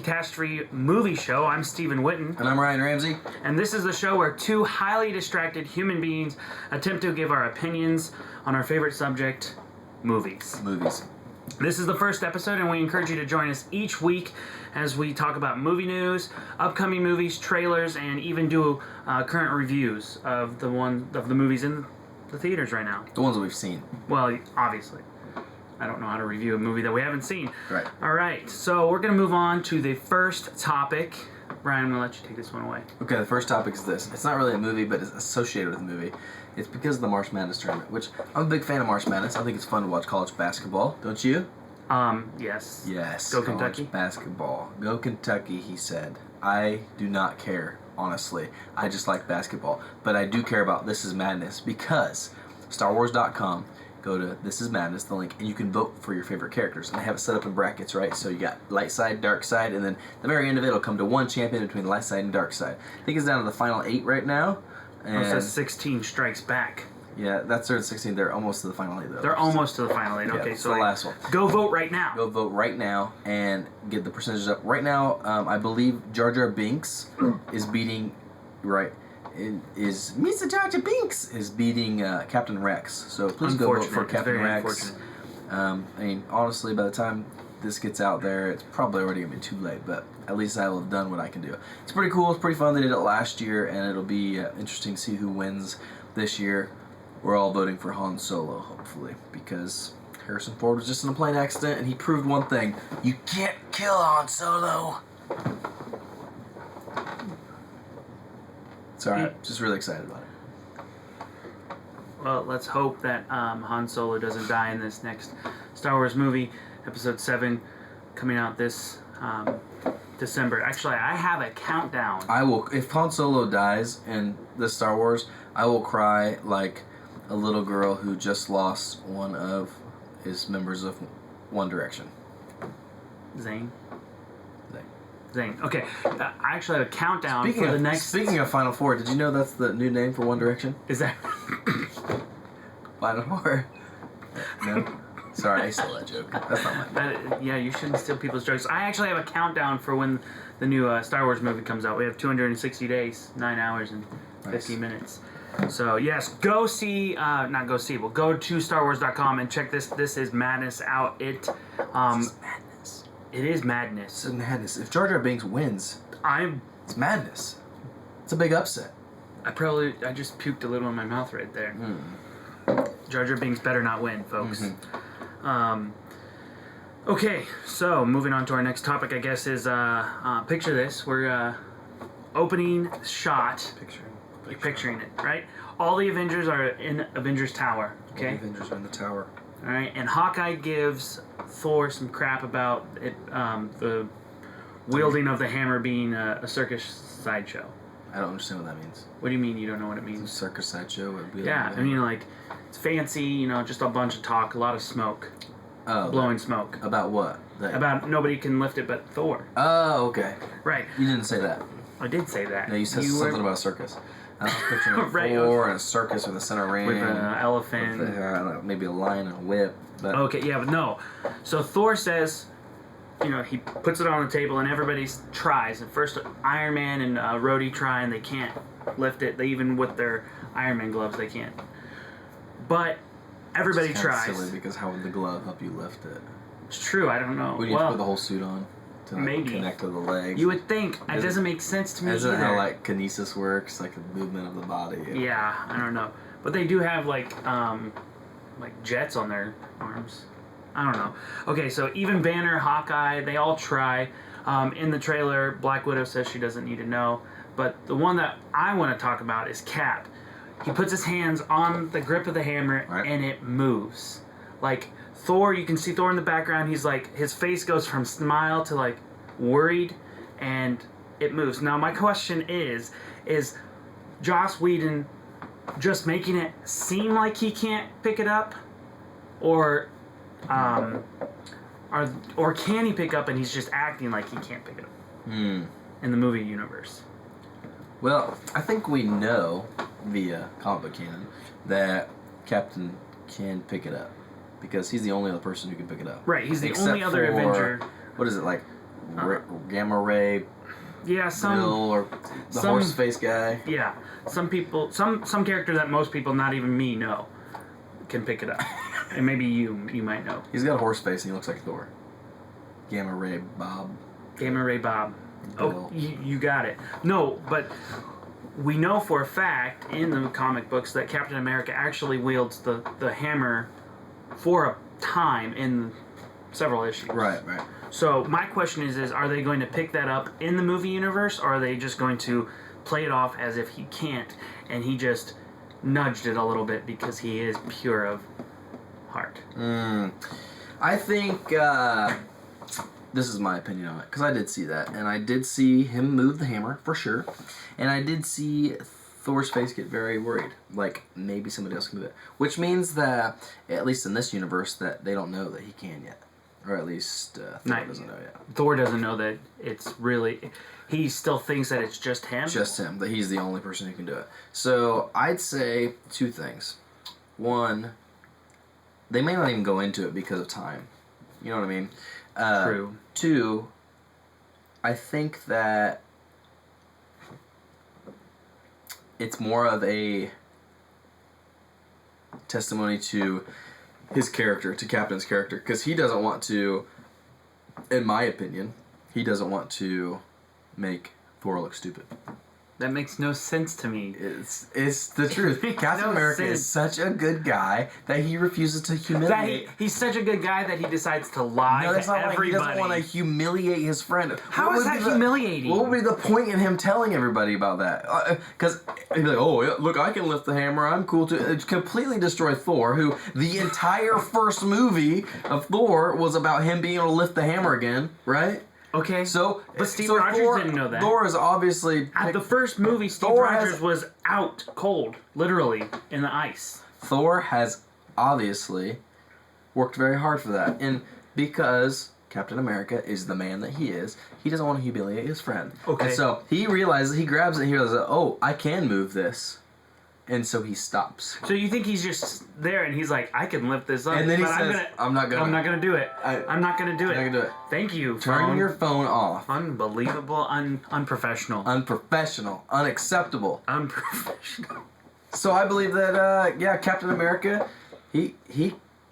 Catastrophe movie show. I'm Stephen Witten. And I'm Ryan Ramsey. And this is the show where two highly distracted human beings attempt to give our opinions on our favorite subject, movies. This is the first episode, and we encourage you to join us each week as we talk about movie news, upcoming movies, trailers, and even do current reviews of the movies in the theaters right now. The ones that we've seen. Well, obviously. I don't know how to review a movie that we haven't seen. Right. All right, so we're going to move on to the first topic. Brian, I'm going to let you take this one away. Okay, the first topic is this. It's not really a movie, but it's associated with a movie. It's because of the March Madness tournament, which I'm a big fan of March Madness. I think it's fun to watch college basketball. Don't you? Yes. Yes. Go college Kentucky. Basketball. Go Kentucky, he said. I do not care, honestly. I just like basketball. But I do care about This Is Madness because StarWars.com, go to This Is Madness, the link, and you can vote for your favorite characters. And they have it set up in brackets, right? So you got light side, dark side, and then at the very end of it will come to one champion between light side and dark side. I think it's down to the final 8 right now. And it says 16 strikes back. Yeah, that's their 16. They're almost to the final 8, though. They're almost to the final 8. Yeah, Okay, so the last one. Go vote right now. Go vote right now and get the percentages up. Right now, I believe Jar Jar Binks is beating... Right. Is Mr. Jar Jar Binks is beating Captain Rex. So please go vote for Captain Rex. I mean, honestly, by the time this gets out there, it's probably already going to be too late, but at least I will have done what I can do. It's pretty cool. It's pretty fun. They did it last year, and it'll be interesting to see who wins this year. We're all voting for Han Solo, hopefully, because Harrison Ford was just in a plane accident, and he proved one thing. You can't kill Han Solo. Sorry, I'm just really excited about it. Well, let's hope that Han Solo doesn't die in this next Star Wars movie, Episode 7, coming out this December. Actually, I have a countdown. I will. If Han Solo dies in this Star Wars, I will cry like a little girl who just lost one of his members of One Direction. Zane. Okay, I actually have a countdown for the next... Speaking of Final Four, did you know that's the new name for One Direction? Is that... Final Four? No? Sorry, I stole that joke. That's not mine. Yeah, you shouldn't steal people's jokes. I actually have a countdown for when the new Star Wars movie comes out. We have 260 days, 9 hours, and 50 minutes. So, yes, go see... not go see, but go to StarWars.com and check This Is Madness out. This is madness. It is madness. This is madness. If Jar Jar Binks wins, it's madness. It's a big upset. I just puked a little in my mouth right there. Jar Jar Binks better not win, folks. Okay, so moving on to our next topic, I guess, is picture this. We're opening shot. You're picturing it, right? All the Avengers are in Avengers Tower. Okay. All the Avengers are in the tower. All right, and Hawkeye gives Thor some crap about it, the wielding of the hammer being a circus sideshow. I don't understand what that means. What do you mean you don't know what it means? It's a circus sideshow. Yeah, I mean, like, it's fancy, just a bunch of talk, a lot of smoke. Blowing smoke. About what? About nobody can lift it but Thor. Oh, okay. Right. You didn't say that. I did say that. No, you said something about a circus. I was picturing a Right, Thor and a circus with a center ring. With an elephant. With maybe a lion and a whip. But okay, yeah, but no. So Thor says, he puts it on the table and everybody tries. And first Iron Man and Rhodey try and they can't lift it. They even with their Iron Man gloves, they can't. But everybody tries. It's silly because how would the glove help you lift it? It's true, I don't know. We need to put the whole suit on to connect to the legs. You would think. It doesn't make sense to me Isn't either. how like kinesis works, like the movement of the body? Yeah, I don't know. But they do have like jets on their arms. I don't know. Okay, so even Banner, Hawkeye, they all try. In the trailer, Black Widow says she doesn't need to know. But the one that I want to talk about is Cap. He puts his hands on the grip of the hammer, and it moves. Like, Thor, you can see Thor in the background. He's like, his face goes from smile to like worried, and it moves. Now, my question is Joss Whedon just making it seem like he can't pick it up, or can he pick up and he's just acting like he can't pick it up in the movie universe? Well, I think we know via comic book canon that Captain can pick it up because he's the only other person who can pick it up. Right, he's the only other Avenger. What is it, like gamma ray. Yeah, Bill or the horse face guy. Yeah, some people, some character that most people, not even me, know, can pick it up, and maybe you might know. He's got a horse face and he looks like Thor. Gamma ray Bob. Gamma ray Bob. Bill. Oh, you got it. No, but we know for a fact in the comic books that Captain America actually wields the hammer for a time in several issues. Right. So my question is are they going to pick that up in the movie universe, or are they just going to play it off as if he can't, and he just nudged it a little bit because he is pure of heart? I think this is my opinion on it, because I did see that, and I did see him move the hammer for sure, and I did see Thor's face get very worried, like maybe somebody else can do it, which means that at least in this universe that they don't know that he can yet. Or at least Thor doesn't know yet. Thor doesn't know that it's really... He still thinks that it's just him? Just him. That he's the only person who can do it. So, I'd say two things. One, they may not even go into it because of time. You know what I mean? True. Two, I think that it's more of a testimony to his character, to Captain's character, because he doesn't want to, in my opinion, he doesn't want to make Thor look stupid. That makes no sense to me. It's the truth. Captain America is such a good guy that he refuses to humiliate. He's such a good guy that he decides to lie to everybody. He doesn't want to humiliate his friend. How is that humiliating? What would be the point in him telling everybody about that? Because he'd be like, oh, yeah, look, I can lift the hammer. I'm cool too. It completely destroy Thor, who the entire first movie of Thor was about him being able to lift the hammer again, right? Okay, but Steve Rogers didn't know that. Thor is obviously... At the first movie, Steve Rogers was out cold, literally, in the ice. Thor has obviously worked very hard for that. And because Captain America is the man that he is, he doesn't want to humiliate his friend. Okay. And so he realizes, he grabs it and he realizes, oh, I can move this. And so he stops. So you think he's just there and he's like, I can lift this up. And then he says, I'm not going to. I'm not going to do it. I'm not going to do it. I'm not going to do it. Thank you, Turn your phone off. Unbelievable. Unprofessional. Unprofessional. Unacceptable. Unprofessional. So I believe that, Captain America, he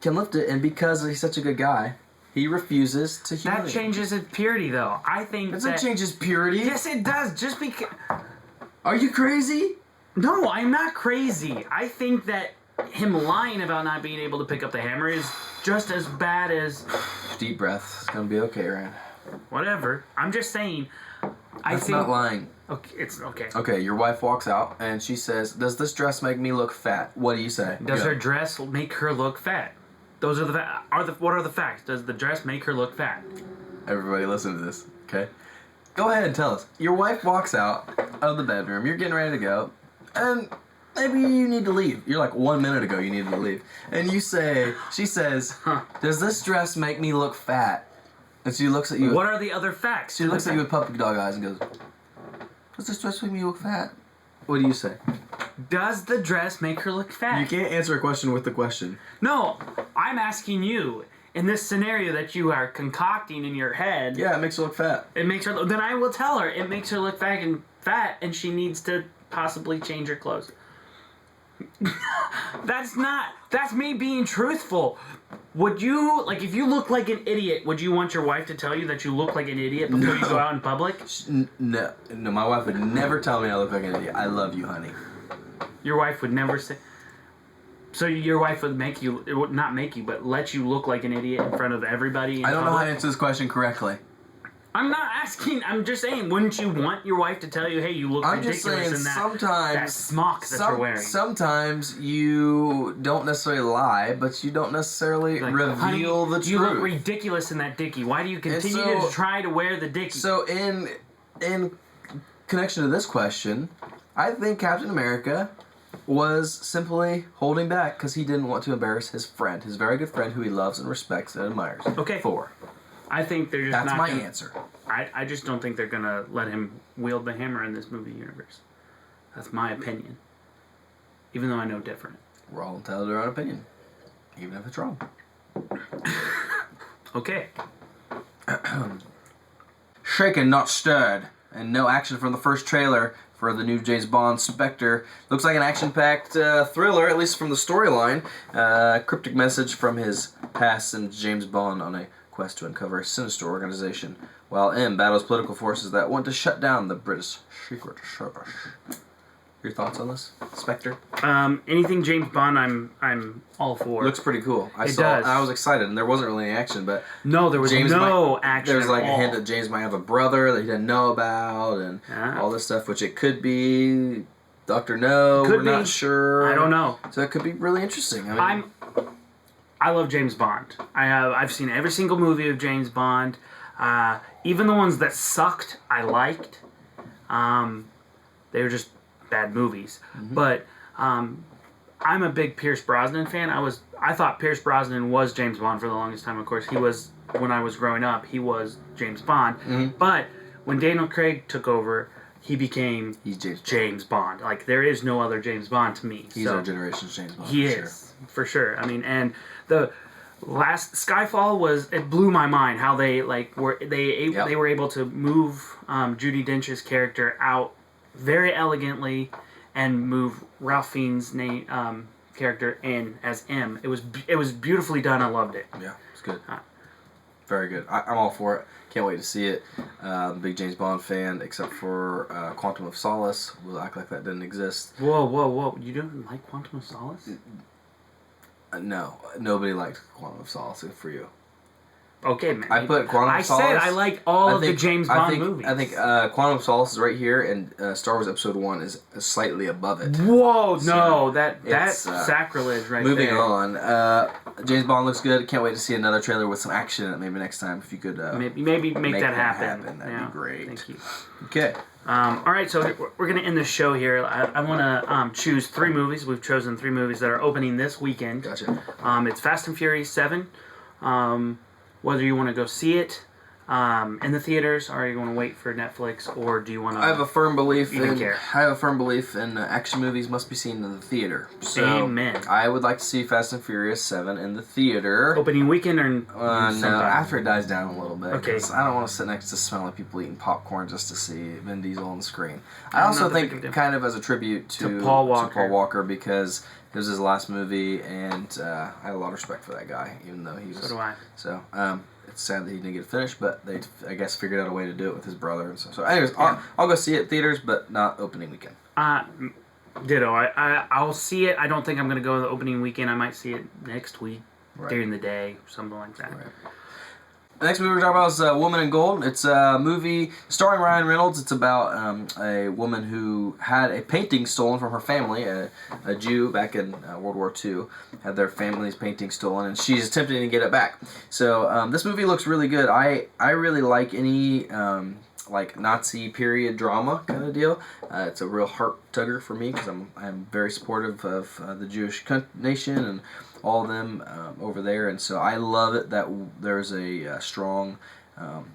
can lift it. And because he's such a good guy, he refuses to humiliate. That changes his purity, though. I think that doesn't change his purity. Yes, it does. Just because... Are you crazy? No, I'm not crazy. I think that him lying about not being able to pick up the hammer is just as bad as... Deep breath. It's gonna be okay, Ryan. Whatever. I'm just saying... That's not lying. Okay, it's okay. Okay, your wife walks out and she says, does this dress make me look fat? What do you say? Does her dress make her look fat? Those are what are the facts? Does the dress make her look fat? Everybody listen to this, okay? Go ahead and tell us. Your wife walks out of the bedroom. You're getting ready to go. And maybe you need to leave. You're like 1 minute ago you needed to leave. And she says, does this dress make me look fat? And she looks at you. What are the other facts? She looks at you with puppy dog eyes and goes, does this dress make me look fat? What do you say? Does the dress make her look fat? You can't answer a question with the question. No, I'm asking you. In this scenario that you are concocting in your head. Yeah, it makes her look fat. It makes her. Then I will tell her it makes her look fat, and she needs to possibly change her clothes. That's me being truthful. Would you, like, if you look like an idiot, would you want your wife to tell you that you look like an idiot before you go out in public? No, my wife would never tell me I look like an idiot. I love you, honey. Your wife would never say... So your wife would make you, it would not make you, but let you look like an idiot in front of everybody? I don't know how to answer this question correctly. I'm not asking. I'm just saying. Wouldn't you want your wife to tell you, "Hey, you look ridiculous in that smock that you're wearing"? Sometimes you don't necessarily lie, but you don't necessarily reveal the truth. You look ridiculous in that dickie. Why do you continue to try to wear the dickie? So in connection to this question, I think Captain America was simply holding back because he didn't want to embarrass his friend, his very good friend who he loves and respects and admires. Okay. Thor. I think they're just That's not my gonna, answer. I just don't think they're going to let him wield the hammer in this movie universe. That's my opinion. Even though I know different. We're all entitled to our own opinion. Even if it's wrong. Okay. shaken, not stirred. And no action from the first trailer for the new James Bond Spectre. Looks like an action-packed thriller, at least from the storyline. Cryptic message from his past sends James Bond on a quest to uncover a sinister organization, while M battles political forces that want to shut down the British Secret Service. Your thoughts on this, Spectre? Anything James Bond, I'm all for. Looks pretty cool. It does. I was excited, and there wasn't really any action, but no, there was no action. There's like at a all. hint that James might have a brother that he didn't know about, and all this stuff, which it could be Doctor No. Could we're be. not sure. I don't know. So it could be really interesting. I love James Bond. I've seen every single movie of James Bond, even the ones that sucked. I liked. They were just bad movies. But I'm a big Pierce Brosnan fan. I thought Pierce Brosnan was James Bond for the longest time. Of course, he was, when I was growing up, he was James Bond. But when Daniel Craig took over, he became James Bond. Like, there is no other James Bond to me. He's our generation's James Bond. He is, for sure. I mean, and the last Skyfall it blew my mind how they they were able to move Judi Dench's character out very elegantly and move Ralph Fiennes' character in as M. It was beautifully done. I loved it. Yeah, it's good. Very good. I'm all for it. Can't wait to see it. Big James Bond fan, except for Quantum of Solace. We'll act like that didn't exist. Whoa! You don't like Quantum of Solace? No, nobody liked Quantum of Solace for you. Okay, man. I put Quantum of Solace. I said I like all of the James Bond movies. I think Quantum of Solace is right here, and Star Wars Episode 1 is slightly above it. Whoa, So no, that's sacrilege right moving there. Moving on. James Bond looks good. Can't wait to see another trailer with some action in it maybe next time. If you could maybe make that happen. That'd be great. Thank you. Okay. All right, so we're going to end the show here. I want to choose 3 movies. We've chosen 3 movies that are opening this weekend. Gotcha. It's Fast and Furious 7. Whether you want to go see it in the theaters, or you want to wait for Netflix, or do you want to? I have a firm belief care? Action movies must be seen in the theater. So Amen. I would like to see Fast and Furious 7 in the theater. Opening weekend or no, after it dies down a little bit. Okay. 'Cause I don't want to sit next to smelly people eating popcorn just to see Vin Diesel on the screen. I also think kind of as a tribute to Paul Walker, because it was his last movie, and I had a lot of respect for that guy, even though he was. So do I. So it's sad that he didn't get it finished, but they, I guess, figured out a way to do it with his brother and stuff. So, anyways, I'll go see it in theaters, but not opening weekend. Ditto. I'll see it. I don't think I'm going to go the opening weekend. I might see it next week during the day, something like that. Right. The next movie we're talking about is Woman in Gold. It's a movie starring Ryan Reynolds. It's about a woman who had a painting stolen from her family, a Jew back in World War II, had their family's painting stolen, and she's attempting to get it back. So this movie looks really good. I really like any like Nazi period drama kind of deal. It's a real heart tugger for me because I'm very supportive of the Jewish nation and all of them over there, and so I love it that there's a strong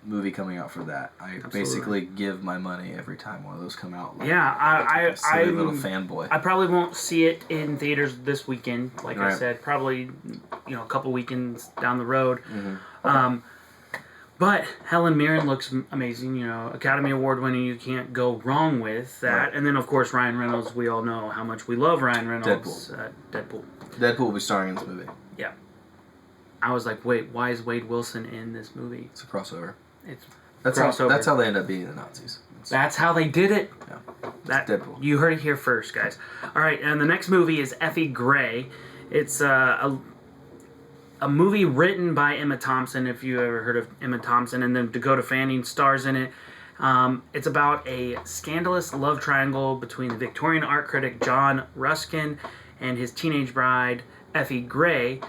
movie coming out for that. I basically give my money every time one of those come out. Like, I'm a little fanboy. I probably won't see it in theaters this weekend. Like I said, probably a couple weekends down the road. But Helen Mirren looks amazing. Academy Award winning. You can't go wrong with that. Right. And then of course Ryan Reynolds. We all know how much we love Ryan Reynolds. Deadpool. Deadpool will be starring in this movie. Yeah. I was like, wait, why is Wade Wilson in this movie? It's a crossover. That's how they end up being the Nazis. That's how they did it. Yeah. That Deadpool. You heard it here first, guys. All right, and the next movie is Effie Gray. It's a movie written by Emma Thompson, if you ever heard of Emma Thompson, and then Dakota Fanning stars in it. It's about a scandalous love triangle between the Victorian art critic John Ruskin and his teenage bride, Effie Gray,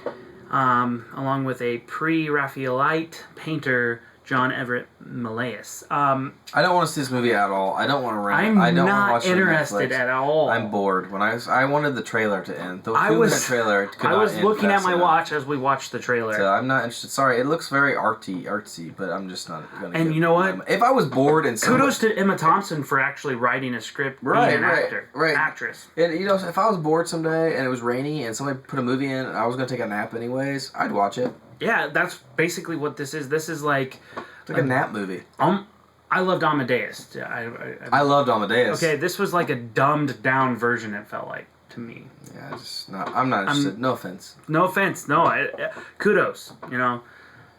along with a pre-Raphaelite painter, John Everett Millais. I don't want to see this movie at all. I don't want to rent it. I'm don't not want to watch interested it on Netflix. at all. I'm bored. I wanted the trailer to end. The 2-minute trailer could I not was end looking at fast my enough. watch as we watched the trailer. So I'm not interested. Sorry, it looks very artsy, but I'm just not gonna. And you know what? If I was bored and kudos to Emma Thompson for actually writing a script, being an actress. And if I was bored someday and it was rainy and somebody put a movie in and I was gonna take a nap anyways, I'd watch it. Yeah, that's basically what this is. This is like It's like a nap movie. I loved Amadeus. I loved Amadeus. Okay, this was like a dumbed down version. It felt like to me. Yeah, I'm not interested. No offense. No offense. No, kudos. You know.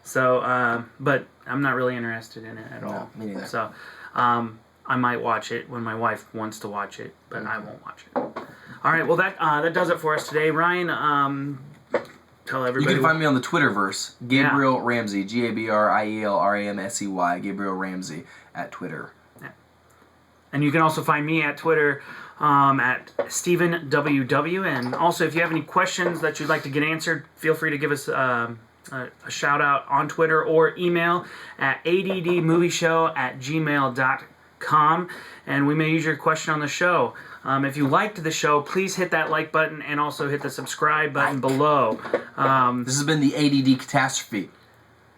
So, but I'm not really interested in it at all. Me neither. So, I might watch it when my wife wants to watch it, but I won't watch it. All right. Well, that does it for us today, Ryan. Tell everybody. You can find me on the Twitterverse, Gabriel Ramsey, GabrielRamsey, Gabriel Ramsey at Twitter. Yeah. And you can also find me at Twitter at StephenWW. And also, if you have any questions that you'd like to get answered, feel free to give us a shout out on Twitter or email at addmovieshow@gmail.com, and we may use your question on the show. If you liked the show, please hit that like button and also hit the subscribe button below. This has been the A.D.D. Catastrophe.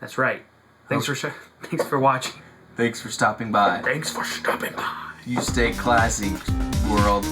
That's right. Thanks for watching. Thanks for stopping by. Thanks for stopping by. You stay classy, world.